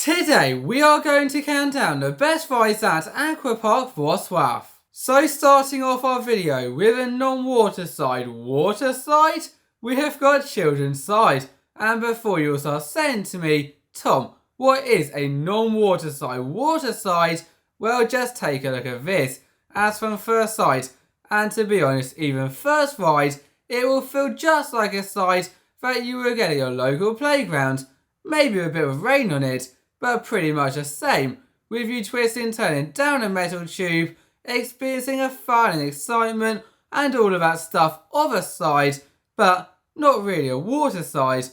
Today we are going to count down the best rides at Aquapark Wrocław. So starting off our video with a non-water side, we have got children's side. And before you start saying to me, Tom, what is a non-water side? Well, just take a look at this. As from first sight, and to be honest, even first ride, it will feel just like a side that you will get at your local playground. Maybe a bit of rain on it, but pretty much the same, with you twisting and turning down a metal tube, experiencing a fun and excitement and all of that stuff of a side, but not really a water side,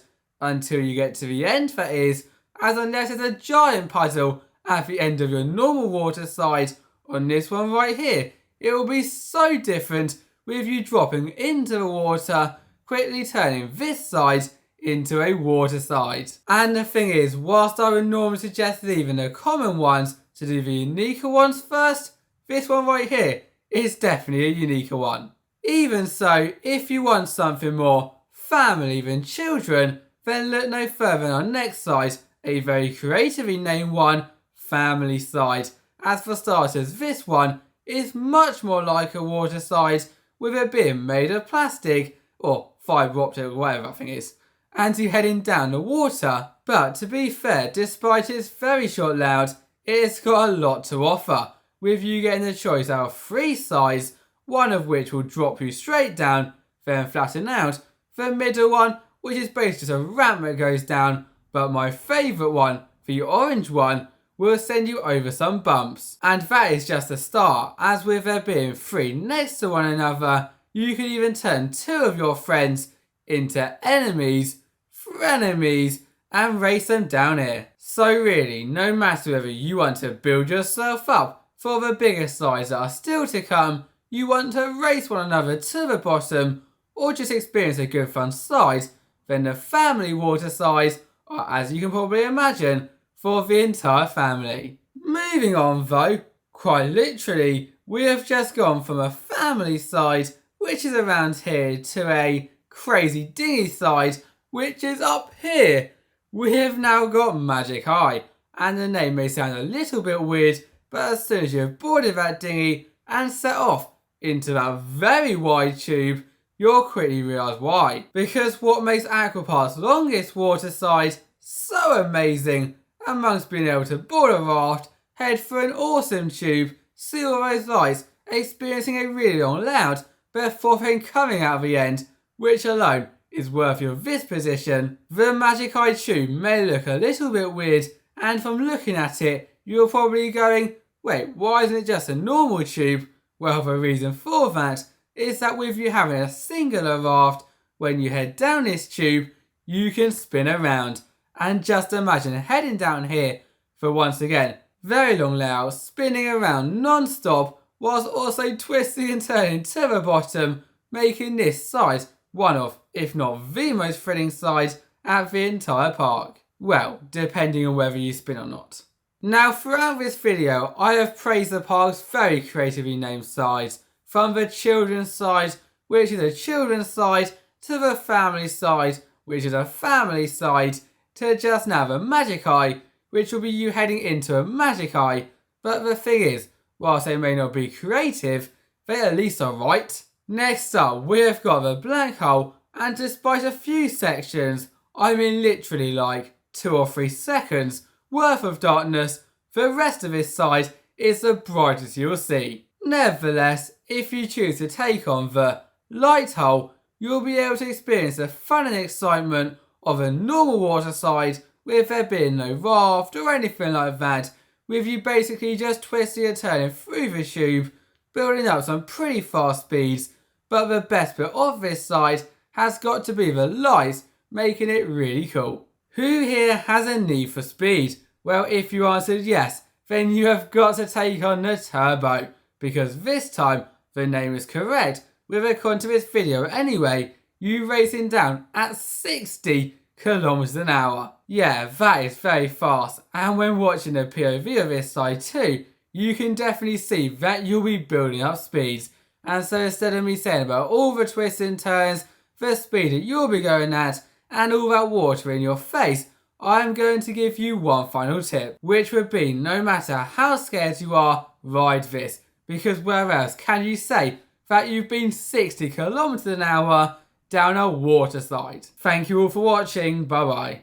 until you get to the end, that is, as unless it's a giant puzzle at the end of your normal water side. On this one right here, it will be so different with you dropping into the water, quickly turning this side into a water side. And the thing is, whilst I would normally suggest leaving the common ones to do the uniquer ones first, this one right here is definitely a uniquer one. Even so, if you want something more family than children, then look no further than our next side, a very creatively named one, family side. As for starters, this one is much more like a water side, with it being made of plastic, or fibre optic or whatever I think it is, and you heading down the water. But to be fair, despite its very short layout, it's got a lot to offer, with you getting the choice out of 3 sides, one of which will drop you straight down, then flatten out, the middle one, which is basically just a ramp that goes down, but my favourite one, the orange one, will send you over some bumps. And that is just the start, as with there being 3 next to one another, you can even turn 2 of your friends into enemies, frenemies, and race them down here. So really, no matter whether you want to build yourself up for the bigger sides that are still to come, you want to race one another to the bottom, or just experience a good fun side, then the family water sides are, as you can probably imagine, for the entire family. Moving on though, quite literally, we have just gone from a family side, which is around here, to a crazy dinghy side, which is up here. We have now got Magic Eye, and the name may sound a little bit weird, but as soon as you've boarded that dinghy and set off into that very wide tube, you'll quickly realise why. Because what makes Aquapark's longest water side so amazing, amongst being able to board a raft, head through an awesome tube, see all those lights, experiencing a really long layout, before then coming out the end, which alone is worthy of this position. The Magic Eye tube may look a little bit weird, and from looking at it, you're probably going, wait, why isn't it just a normal tube? Well, the reason for that is that with you having a singular raft, when you head down this tube, you can spin around. And just imagine heading down here for, once again, very long layout, spinning around non-stop, whilst also twisting and turning to the bottom, making this side one of, if not the most thrilling side at the entire park. Well, depending on whether you spin or not. Now, throughout this video, I have praised the park's very creatively named sides, from the children's side, which is a children's side, to the family side, which is a family side, to just now the Magic Eye, which will be you heading into a Magic Eye. But the thing is, whilst they may not be creative, they at least are right. Next up, we have got the Black Hole, and despite a few sections, I mean literally like 2 or 3 seconds worth of darkness, the rest of this side is the brightest you'll see. Nevertheless, if you choose to take on the Light Hole, you'll be able to experience the fun and excitement of a normal water side, with there being no raft or anything like that, with you basically just twisting and turning through the tube, building up some pretty fast speeds. But the best bit of this side has got to be the lights, making it really cool. Who here has a need for speed? Well, if you answered yes, then you have got to take on the Turbo, because this time the name is correct, with according to this video anyway, you racing down at 60 kilometers an hour. Yeah, that is very fast, and when watching the POV of this side too, you can definitely see that you'll be building up speeds. And so instead of me saying about all the twists and turns, the speed that you'll be going at, and all that water in your face, I'm going to give you one final tip, which would be no matter how scared you are, ride this. Because where else can you say that you've been 60 kilometers an hour down a water slide? Thank you all for watching, bye bye.